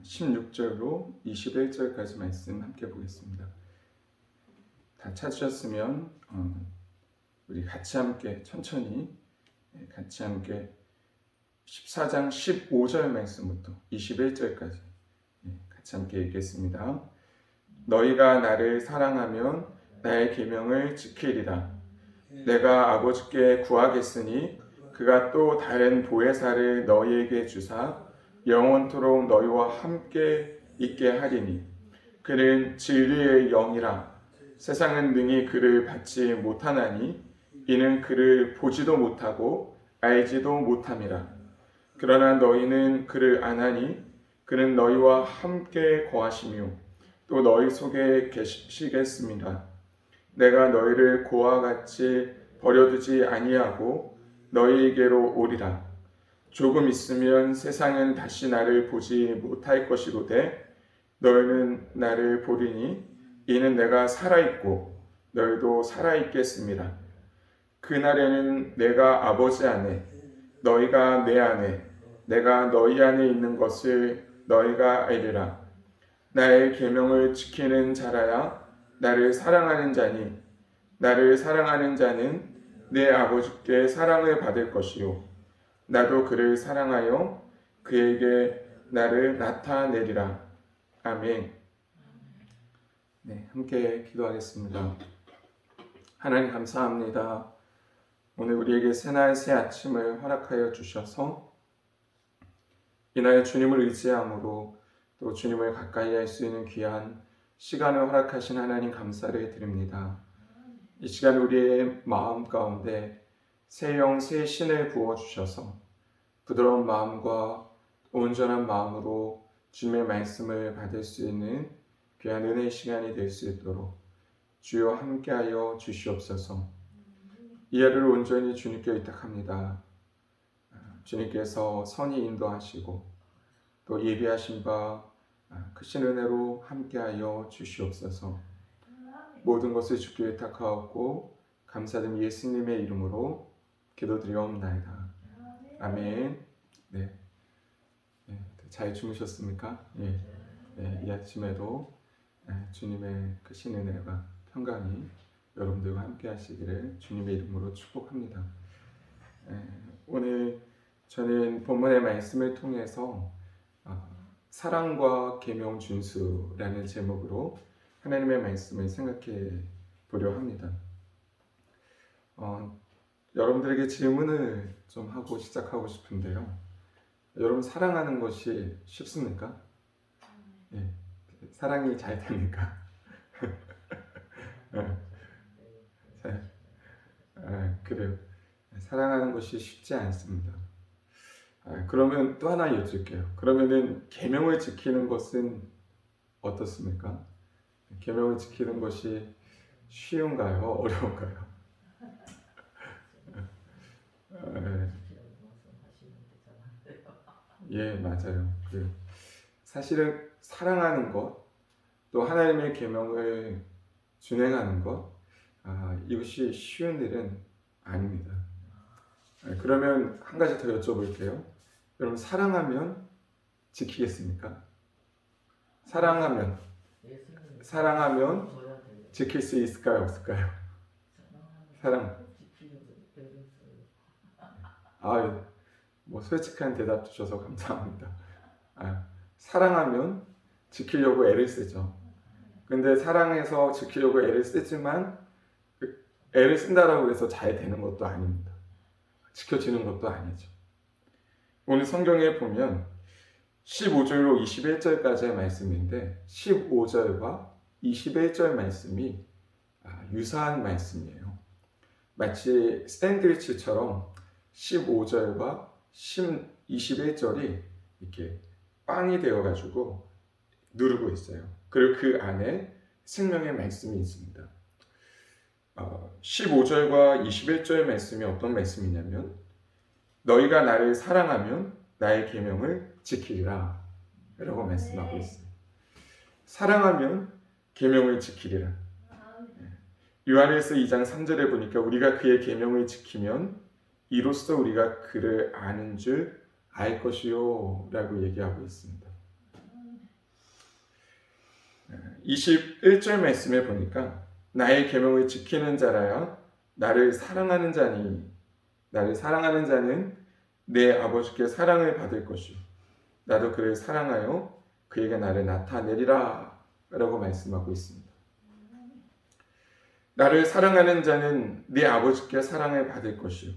16절로 21절까지 말씀 함께 보겠습니다. 다 찾으셨으면 우리 같이 함께 천천히 같이 함께 14장 15절 말씀부터 21절까지 같이 함께 읽겠습니다. 너희가 나를 사랑하면 나의 계명을 지키리라. 내가 아버지께 구하겠으니 그가 또 다른 보혜사를 너희에게 주사 영원토록 너희와 함께 있게 하리니 그는 진리의 영이라. 세상은 능히 그를 받지 못하나니 이는 그를 보지도 못하고 알지도 못함이라. 그러나 너희는 그를 아나니 그는 너희와 함께 거하시며 또 너희 속에 계시겠습니다. 내가 너희를 고와 같이 버려두지 아니하고 너희에게로 오리라. 조금 있으면 세상은 다시 나를 보지 못할 것이로되 너희는 나를 보리니 이는 내가 살아있고 너희도 살아있겠습니다. 그날에는 내가 아버지 안에 너희가 내 안에 내가 너희 안에 있는 것을 너희가 알리라. 나의 계명을 지키는 자라야 나를 사랑하는 자니 나를 사랑하는 자는 내 아버지께 사랑을 받을 것이요 나도 그를 사랑하여 그에게 나를 나타내리라. 아멘. 네, 함께 기도하겠습니다. 하나님 감사합니다. 오늘 우리에게 새날 새 아침을 허락하여 주셔서 이날 주님을 의지함으로 또 주님을 가까이 할 수 있는 귀한 시간을 허락하신 하나님 감사를 드립니다. 이 시간 우리의 마음 가운데 새 영, 새 신을 부어주셔서 부드러운 마음과 온전한 마음으로 주님의 말씀을 받을 수 있는 귀한 은혜의 시간이 될 수 있도록 주여 함께하여 주시옵소서. 이 하루를 온전히 주님께 의탁합니다. 주님께서 선히 인도하시고 또 예비하신 바 크신 은혜로 함께하여 주시옵소서. 모든 것을 주께 의탁하옵고 감사드린 예수님의 이름으로 기도드리옵나이다. 아멘. 네. 잘 주무셨습니까? 이 아침에도 주님의 크신 은혜가 평강이 여러분들과 함께 하시기를 주님의 이름으로 축복합니다. 오늘 저는 본문의 말씀을 통해서 사랑과 계명 준수라는 제목으로 하나님의 말씀을 생각해 보려 합니다. 여러분들에게 질문을 좀 하고 시작하고 싶은데요. 여러분 사랑하는 것이 쉽습니까? 사랑이 잘 됩니까? 그래요. 사랑하는 것이 쉽지 않습니다. 그러면 또 하나 여쭐게요. 그러면은 계명을 지키는 것은 어떻습니까? 계명을 지키는 것이 쉬운가요? 어려운가요? 맞아요. 사실은 사랑하는 것, 또 하나님의 계명을 준행하는 것, 이것이 쉬운 일은 아닙니다. 그러면 한 가지 더 여쭤볼게요. 여러분 사랑하면 지키겠습니까? 사랑하면 지킬 수 있을까요? 없을까요? 솔직한 대답 주셔서 감사합니다. 사랑하면 지키려고 애를 쓰죠. 근데 사랑해서 지키려고 애를 쓰지만 애를 쓴다라고 해서 잘 되는 것도 아닙니다. 지켜지는 것도 아니죠. 오늘 성경에 보면 15절로 21절까지의 말씀인데 15절과 21절 말씀이 유사한 말씀이에요. 마치 샌드위치처럼 15절과 21절이 이렇게 빵이 되어가지고 누르고 있어요. 그리고 그 안에 생명의 말씀이 있습니다. 15절과 21절 말씀이 어떤 말씀이냐면 너희가 나를 사랑하면 나의 계명을 지키리라 라고 말씀하고 있어요. 사랑하면 계명을 지키리라. 요한일서 2장 3절에 보니까 우리가 그의 계명을 지키면 이로써 우리가 그를 아는 줄 알 것이요 라고 얘기하고 있습니다. 21절 말씀에 보니까 나의 계명을 지키는 자라야 나를 사랑하는 자니 나를 사랑하는 자는 내 아버지께 사랑을 받을 것이요 나도 그를 사랑하여 그에게 나를 나타내리라 라고 말씀하고 있습니다. 나를 사랑하는 자는 내 아버지께 사랑을 받을 것이요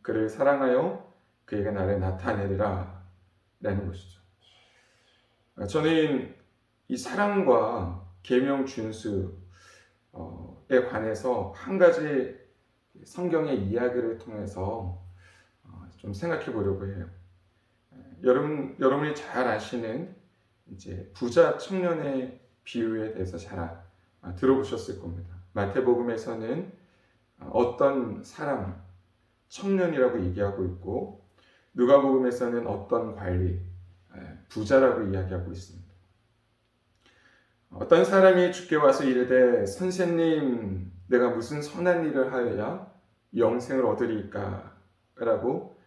그를 사랑하여 그에게 나를 나타내리라 라는 것이죠. 저는 이 사랑과 계명 준수에 관해서 한 가지 성경의 이야기를 통해서 좀 생각해 보려고 해요. 여러분이 잘 아시는 이제 부자 청년의 비유에 대해서 잘 들어보셨을 겁니다. 마태복음에서는 어떤 사람, 청년이라고 얘기하고 있고 누가복음에서는 어떤 관리, 부자라고 이야기하고 있습니다. 어떤 사람이 주께 와서 이르되 선생님 내가 무슨 선한 일을 하여야 영생을 얻으리까? 라고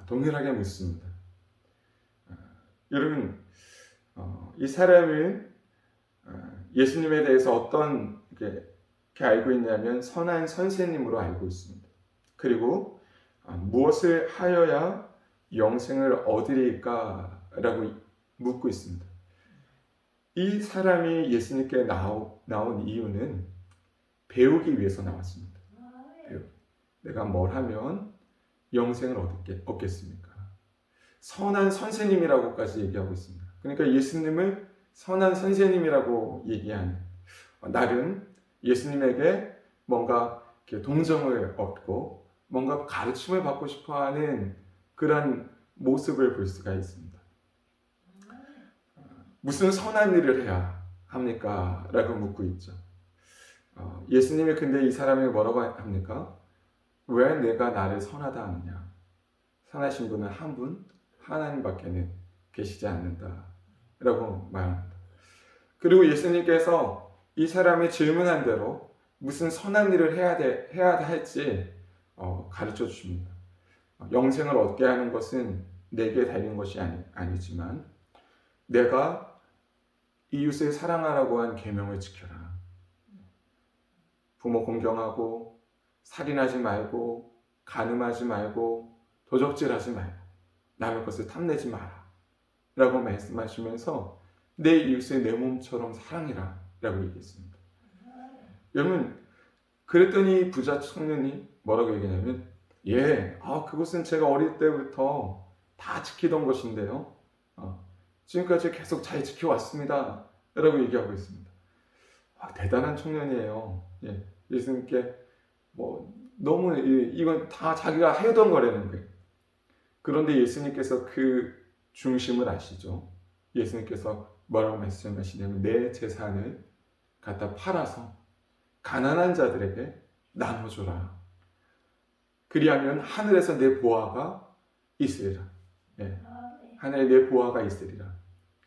동일하게 묻습니다. 여러분 이 사람은 예수님에 대해서 어떤 이렇게 알고 있냐면 선한 선생님으로 알고 있습니다. 그리고 무엇을 하여야 영생을 얻으리까? 라고 묻고 있습니다. 이 사람이 예수님께 나온 이유는 배우기 위해서 나왔습니다. 내가 뭘 하면 영생을 얻겠습니까? 선한 선생님이라고까지 얘기하고 있습니다. 그러니까 예수님을 선한 선생님이라고 얘기하는 나름 예수님에게 뭔가 동정을 얻고 뭔가 가르침을 받고 싶어하는 그런 모습을 볼 수가 있습니다. 무슨 선한 일을 해야 합니까? 라고 묻고 있죠. 예수님이 근데 이 사람에게 뭐라고 합니까? 왜 내가 나를 선하다 하느냐? 선하신 분은 한 분, 하나님밖에는 계시지 않는다 라고 말합니다. 그리고 예수님께서 이 사람이 질문한 대로 무슨 선한 일을 해야 할지 가르쳐 주십니다. 영생을 얻게 하는 것은 내게 달린 것이 아니지만 내가 이웃을 사랑하라고 한 계명을 지켜라. 부모 공경하고 살인하지 말고 간음하지 말고 도적질하지 말고 남의 것을 탐내지 마라 라고 말씀하시면서 내 이웃을 내 몸처럼 사랑해라 라고 얘기했습니다. 여러분 그랬더니 부자 청년이 뭐라고 얘기하냐면 그것은 제가 어릴 때부터 다 지키던 것인데요 지금까지 계속 잘 지켜왔습니다 라고 얘기하고 있습니다. 대단한 청년이에요. 예수님께 너무 이건 다 자기가 해오던 거라는 거예요. 그런데 예수님께서 그 중심을 아시죠? 예수님께서 뭐라고 말씀하시냐면 내 재산을 갖다 팔아서 가난한 자들에게 나눠줘라. 그리하면 하늘에서 내 보화가 있으리라. 하늘에 내 보화가 있으리라.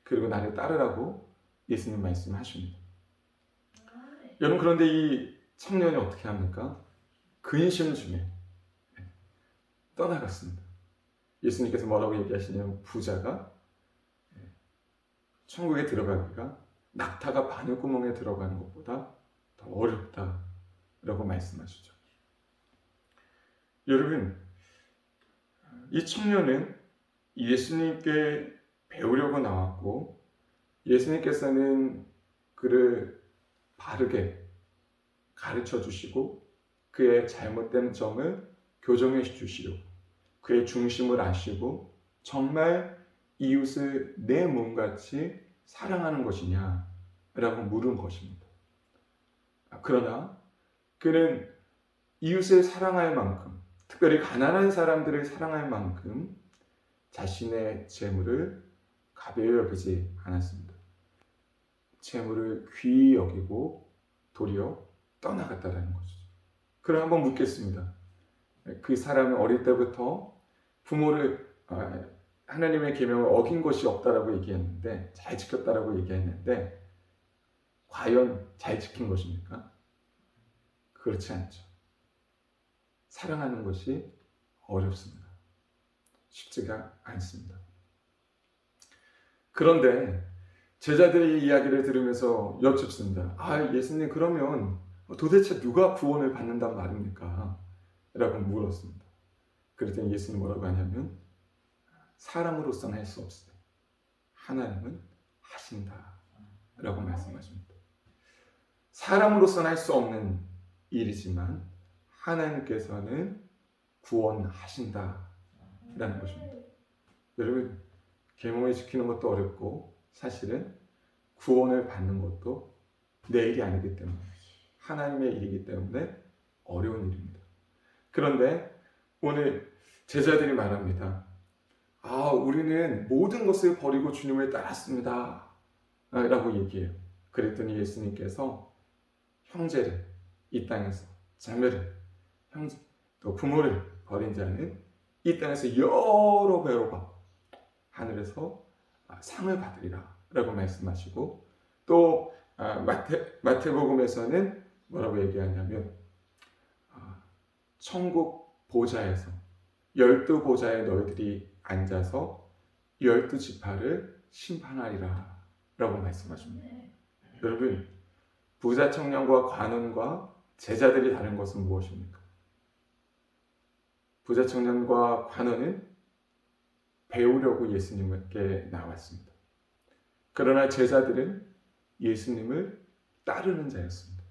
그리고 나를 따르라고 예수님 말씀하십니다. 여러분 그런데 이 청년이 어떻게 합니까? 근심 중에 떠나갔습니다. 예수님께서 뭐라고 얘기하시냐면 부자가 천국에 들어가기가 낙타가 바늘구멍에 들어가는 것보다 더 어렵다라고 말씀하시죠. 여러분 이 청년은 예수님께 배우려고 나왔고 예수님께서는 그를 바르게 가르쳐 주시고 그의 잘못된 점을 교정해 주시려고 그의 중심을 아시고 정말 이웃을 내 몸같이 사랑하는 것이냐라고 물은 것입니다. 그러나 그는 이웃을 사랑할 만큼 특별히 가난한 사람들을 사랑할 만큼 자신의 재물을 가벼이 여기지 않았습니다. 재물을 귀히 여기고 도리어 떠나갔다라는 것이죠. 그럼 한번 묻겠습니다. 그 사람은 어릴 때부터 부모를 하나님의 계명을 어긴 것이 없다라고 얘기했는데 잘 지켰다라고 얘기했는데 과연 잘 지킨 것입니까? 그렇지 않죠. 사랑하는 것이 어렵습니다. 쉽지가 않습니다. 그런데 제자들의 이야기를 들으면서 여쭙습니다. 예수님, 그러면 도대체 누가 구원을 받는단 말입니까? 라고 물었습니다. 그랬더니 예수님 뭐라고 하냐면, 사람으로서는 할 수 없으되 하나님은 하신다 라고 말씀하십니다. 사람으로서는 할 수 없는 일이지만 하나님께서는 구원하신다 라는 것입니다. 여러분, 계명을 지키는 것도 어렵고 사실은 구원을 받는 것도 내 일이 아니기 때문에, 하나님의 일이기 때문에 어려운 일입니다. 그런데 오늘 제자들이 말합니다. 우리는 모든 것을 버리고 주님을 따랐습니다 라고 얘기해요. 그랬더니 예수님께서 형제를, 이 땅에서 자매를, 또 부모를 버린 자는 이 땅에서 여러 배로가 하늘에서 상을 받으리라 라고 말씀하시고, 또 마태복음에서는 뭐라고 얘기하냐면, 천국 보좌에서 12보좌에 너희들이 앉아서 12지파를 심판하리라 라고 말씀하십니다. 여러분, 부자 청년과 관원과 제자들이 다른 것은 무엇입니까? 부자 청년과 관원은 배우려고 예수님께 나왔습니다. 그러나 제자들은 예수님을 따르는 자였습니다.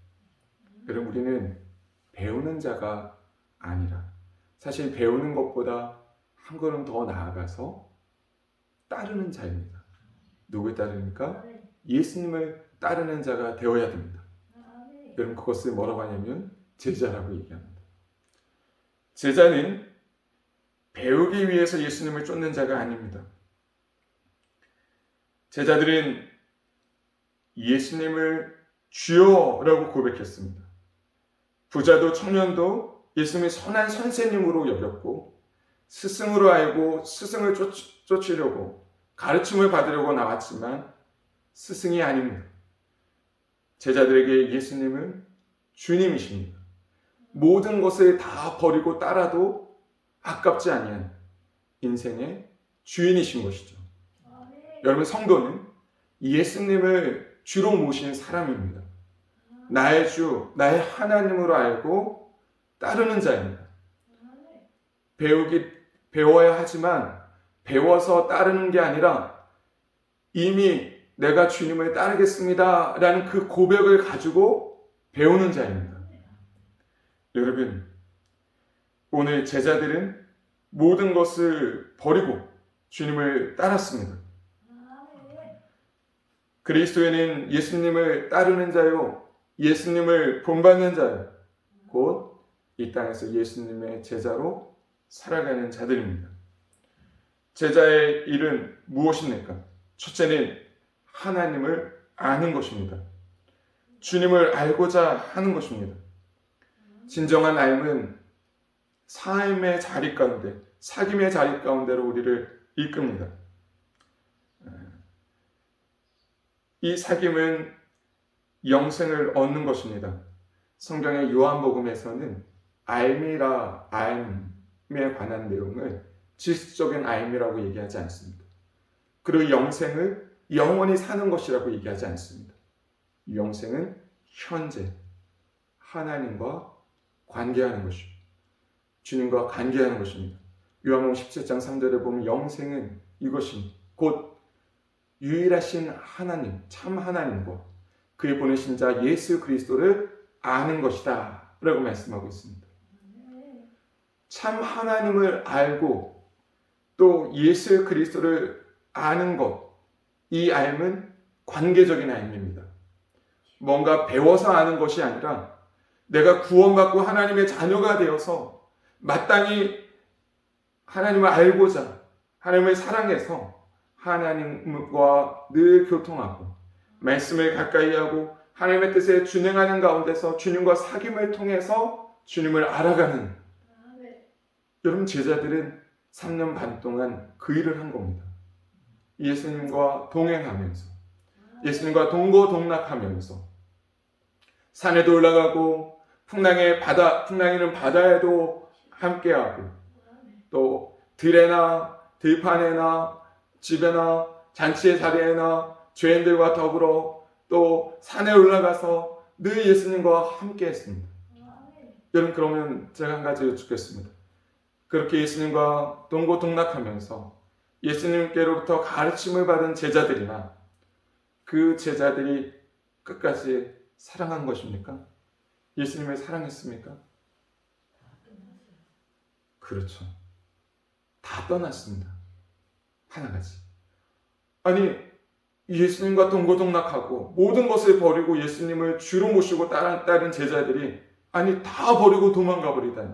여러분, 우리는 배우는 자가 아니라 사실 배우는 것보다 한 걸음 더 나아가서 따르는 자입니다. 누굴 따릅니까? 예수님을 따르는 자가 되어야 됩니다. 여러분, 그것을 뭐라고 하냐면 제자라고 얘기합니다. 제자는 배우기 위해서 예수님을 쫓는 자가 아닙니다. 제자들은 예수님을 주여라고 고백했습니다. 부자도 청년도 예수님을 선한 선생님으로 여겼고, 스승으로 알고 스승을 쫓으려고 가르침을 받으려고 나왔지만 스승이 아닙니다. 제자들에게 예수님은 주님이십니다. 모든 것을 다 버리고 따라도 아깝지 아니한 인생의 주인이신 것이죠. 여러분, 성도는 예수님을 주로 모신 사람입니다. 나의 주, 나의 하나님으로 알고 따르는 자입니다. 배워야 하지만 배워서 따르는 게 아니라 이미 내가 주님을 따르겠습니다 라는 그 고백을 가지고 배우는 자입니다. 여러분, 오늘 제자들은 모든 것을 버리고 주님을 따랐습니다. 그리스도인은 예수님을 따르는 자요, 예수님을 본받는 자요, 곧 이 땅에서 예수님의 제자로 살아가는 자들입니다. 제자의 일은 무엇입니까? 첫째는 하나님을 아는 것입니다. 주님을 알고자 하는 것입니다. 진정한 삶은 삶의 자리 가운데, 사귐의 자리 가운데로 우리를 이끕니다. 이 사귐은 영생을 얻는 것입니다. 성경의 요한복음에서는 알미에 관한 내용을 지식적인 알미라고 얘기하지 않습니다. 그리고 영생을 영원히 사는 것이라고 얘기하지 않습니다. 영생은 현재 하나님과 관계하는 것입니다. 주님과 관계하는 것입니다. 요한복음 17장 3절에 보면 영생은 이것입니다. 곧 유일하신 하나님, 참 하나님과 그의 보내신 자 예수 그리스도를 아는 것이다 라고 말씀하고 있습니다. 참 하나님을 알고 또 예수 그리스도를 아는 것, 이 알은 관계적인 알입니다. 뭔가 배워서 아는 것이 아니라 내가 구원받고 하나님의 자녀가 되어서 마땅히 하나님을 알고자, 하나님을 사랑해서 하나님과 늘 교통하고 말씀을 가까이 하고 하나님의 뜻에 준행하는 가운데서 주님과 사귐을 통해서 주님을 알아가는, 여러분, 제자들은 3년 반 동안 그 일을 한 겁니다. 예수님과 동행하면서, 예수님과 동고동락하면서 산에도 올라가고 풍랑이는 바다에도 함께하고, 또 들에나 들판에나 집에나 잔치의 자리에나 죄인들과 더불어 또 산에 올라가서 늘 예수님과 함께 했습니다. 여러분, 그러면 제가 한 가지 여쭙겠습니다. 그렇게 예수님과 동고동락하면서 예수님께로부터 가르침을 받은 제자들이나 그 제자들이 끝까지 사랑한 것입니까? 예수님을 사랑했습니까? 그렇죠. 다 떠났습니다. 하나같이. 아니, 예수님과 동고동락하고 모든 것을 버리고 예수님을 주로 모시고 따른 제자들이 아니 다 버리고 도망가 버리다니.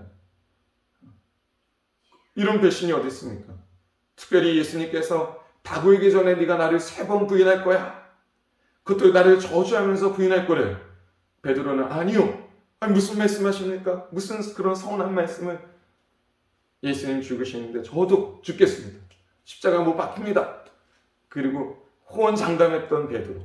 이런 배신이 어디 있습니까? 특별히 예수님께서 다구이기 전에 네가 나를 3번 부인할 거야. 그것도 나를 저주하면서 부인할 거래. 베드로는 아니요. 아니, 무슨 말씀하십니까? 무슨 그런 서운한 말씀을. 예수님 죽으시는데 저도 죽겠습니다. 십자가 못 박힙니다. 그리고 호언장담했던 베드로.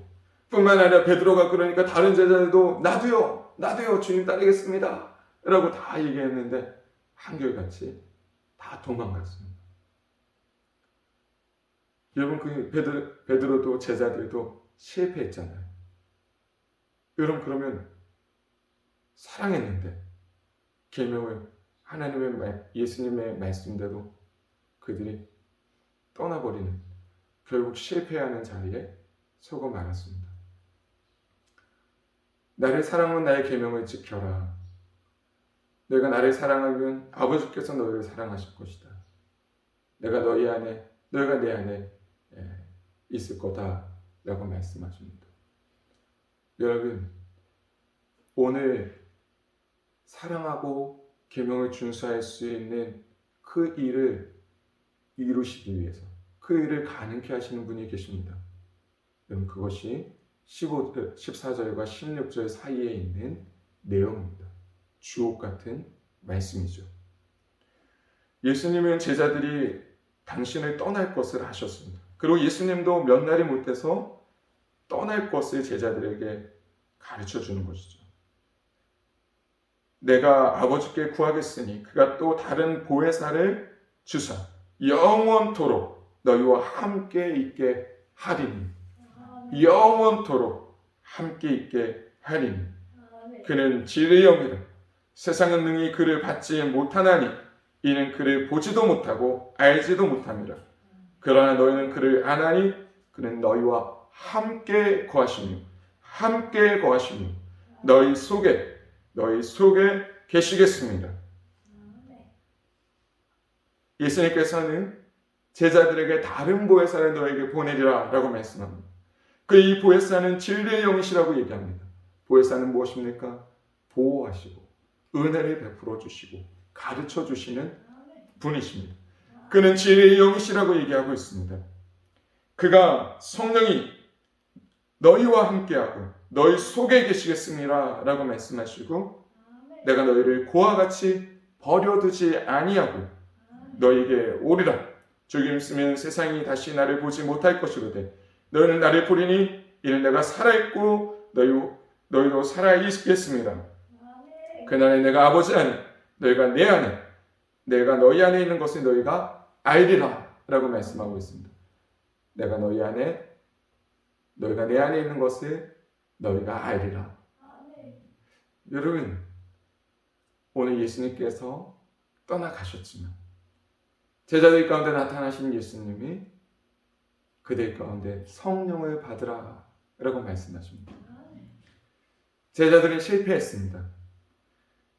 뿐만 아니라 베드로가 그러니까 다른 제자들도 나도요 주님 따르겠습니다 라고 다 얘기했는데 한결같이 다 도망갔습니다. 여러분, 그 베드로도 제자들도 실패했잖아요. 여러분, 그러면 사랑했는데 계명을 예수님의 말씀대로 그들이 떠나버리는, 결국 실패하는 자리에 속어 말았습니다. 나를 사랑하면 나의 계명을 지켜라. 너희가 나를 사랑하면 아버지께서 너희를 사랑하실 것이다. 너희가 내 안에 있을 거다 라고 말씀하십니다. 여러분, 오늘 사랑하고 계명을 준수할 수 있는 그 일을 이루시기 위해서 그 일을 가능케 하시는 분이 계십니다. 여러분, 그것이 14절과 16절 사이에 있는 내용입니다. 주옥 같은 말씀이죠. 예수님은 제자들이 당신을 떠날 것을 하셨습니다. 그리고 예수님도 몇 날이 못해서 떠날 것을 제자들에게 가르쳐 주는 것이죠. 내가 아버지께 구하겠으니 그가 또 다른 보혜사를 주사 영원토록 너희와 함께 있게 하리니. 영원토록 함께 있게 하리니. 그는 진리의 영이라. 세상은 능히 그를 받지 못하나니 이는 그를 보지도 못하고 알지도 못함이라. 그러나 너희는 그를 아나니 그는 너희와 함께 거하시며 너희 속에 계시겠습니다. 예수님께서는 제자들에게 다른 보혜사를 너에게 보내리라 라고 말씀합니다. 이 보혜사는 진리의 영이시라고 얘기합니다. 보혜사는 무엇입니까? 보호하시고 은혜를 베풀어 주시고 가르쳐 주시는 분이십니다. 그는 진리의 영이시라고 얘기하고 있습니다. 그가 성령이 너희와 함께하고 너희 속에 계시겠습니다 라고 말씀하시고 내가 너희를 고와 같이 버려두지 아니하고 너희에게 오리라. 주님 있으면 세상이 다시 나를 보지 못할 것이로되 너희는 나를 보리니 이는 내가 살아있고 너희도 살아있겠습니다. 그날에 내가 아버지 안에 너희가 내 안에 내가 너희 안에 있는 것을 너희가 알리라 라고 말씀하고 있습니다. 내가 너희가 내 안에 있는 것을 너희가 알리라. 여러분, 오늘 예수님께서 떠나가셨지만 제자들 가운데 나타나신 예수님이 그들 가운데 성령을 받으라 라고 말씀하십니다. 제자들은 실패했습니다.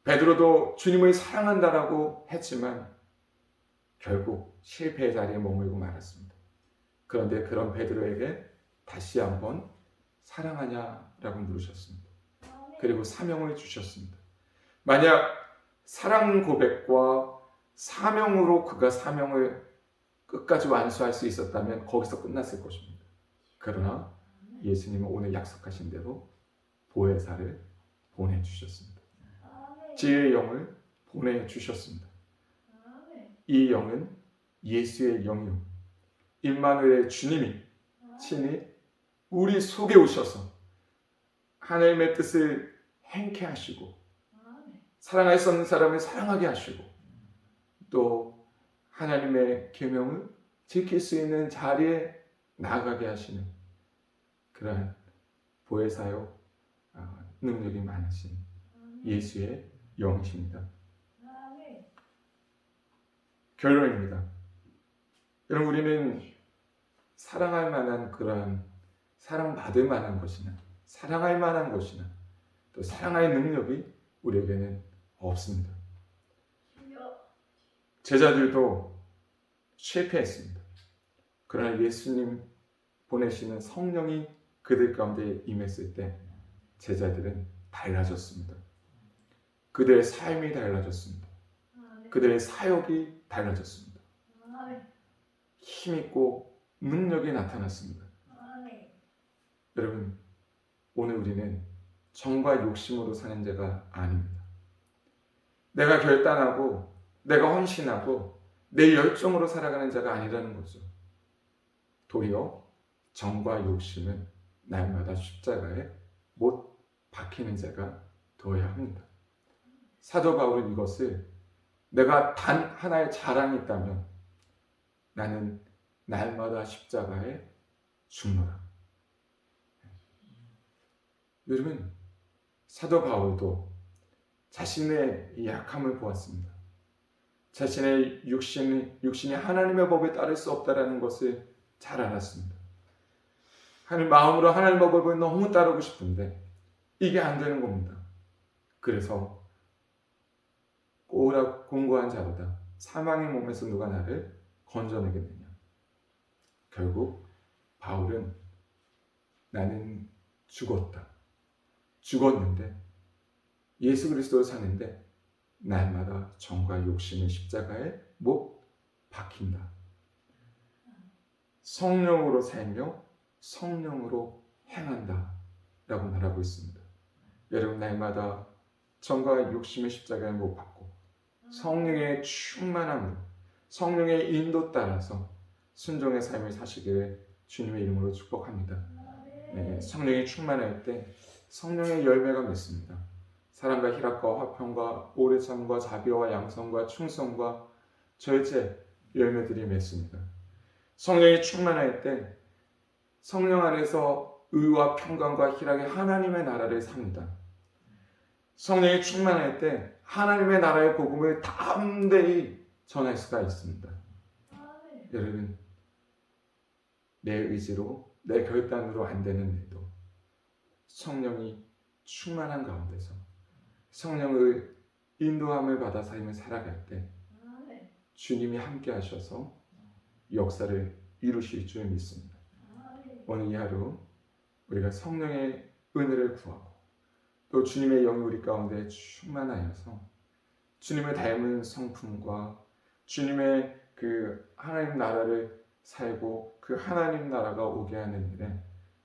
베드로도 주님을 사랑한다라고 했지만 결국 실패의 자리에 머물고 말았습니다. 그런데 그런 베드로에게 다시 한번 사랑하냐라고 물으셨습니다. 그리고 사명을 주셨습니다. 만약 사랑 고백과 사명으로 그가 사명을 끝까지 완수할 수 있었다면 거기서 끝났을 것입니다. 그러나 예수님은 오늘 약속하신 대로 보혜사를 보내주셨습니다. 지혜의 영을 보내주셨습니다. 이 영은 예수의 영이요 임마누엘의 주님이 친히 우리 속에 오셔서 하나님의 뜻을 행케 하시고 사랑할 수 없는 사람을 사랑하게 하시고 또 하나님의 계명을 지킬 수 있는 자리에 나아가게 하시는 그러한 보혜사요 능력이 많으신 예수의 영이십니다. 결론입니다. 여러분, 우리는 사랑할 만한 그러한 사랑받을 만한 것이나 사랑할 만한 것이나 또 사랑할 능력이 우리에게는 없습니다. 제자들도 실패했습니다. 그러나 예수님 보내시는 성령이 그들 가운데 임했을 때 제자들은 달라졌습니다. 그들의 삶이 달라졌습니다. 그들의 사역이 달라졌습니다. 힘있고 능력이 나타났습니다. 여러분, 오늘 우리는 정과 욕심으로 사는 자가 아닙니다. 내가 결단하고 내가 헌신하고 내 열정으로 살아가는 자가 아니라는 거죠. 도리어 정과 욕심은 날마다 십자가에 못 박히는 자가 되어야 합니다. 사도 바울은 이것을 내가 단 하나의 자랑이 있다면 나는 날마다 십자가에 죽노라. 여러분, 사도 바울도 자신의 약함을 보았습니다. 자신의 육신이 하나님의 법에 따를 수 없다라는 것을 잘 알았습니다. 마음으로 하나님의 법을 너무 따르고 싶은데 이게 안 되는 겁니다. 그래서 오라 공고한 자로다. 사망의 몸에서 누가 나를 건져내겠느냐. 결국 바울은 나는 죽었는데 예수 그리스도를 사는데 날마다 정과 욕심의 십자가에 못 박힌다. 성령으로 살며 성령으로 행한다 라고 말하고 있습니다. 여러분, 날마다 정과 욕심의 십자가에 못 박고 성령의 충만함으로 성령의 인도 따라서 순종의 삶을 사시기를 주님의 이름으로 축복합니다. 네, 성령이 충만할 때 성령의 열매가 맺습니다. 사랑과 희락과 화평과 오래 참과 자비와 양성과 충성과 절제 열매들이 맺습니다. 성령이 충만할 때 성령 안에서 의와 평강과 희락의 하나님의 나라를 삽니다. 성령이 충만할 때 하나님의 나라의 복음을 담대히 전할 수가 있습니다. 여러분, 내 의지로 내 결단으로 안 되는 일도 성령이 충만한 가운데서 성령의 인도함을 받아 삶을 살아갈 때 주님이 함께 하셔서 역사를 이루실 줄 믿습니다. 오늘 이 하루 우리가 성령의 은혜를 구하고 또 주님의 영이 우리 가운데 충만하여서 주님을 닮은 성품과 주님의 그 하나님 나라를 살고 그 하나님 나라가 오게 하는 일에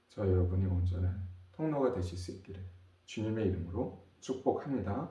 저 여러분이 온전한 통로가 되실 수 있기를 주님의 이름으로 축복합니다.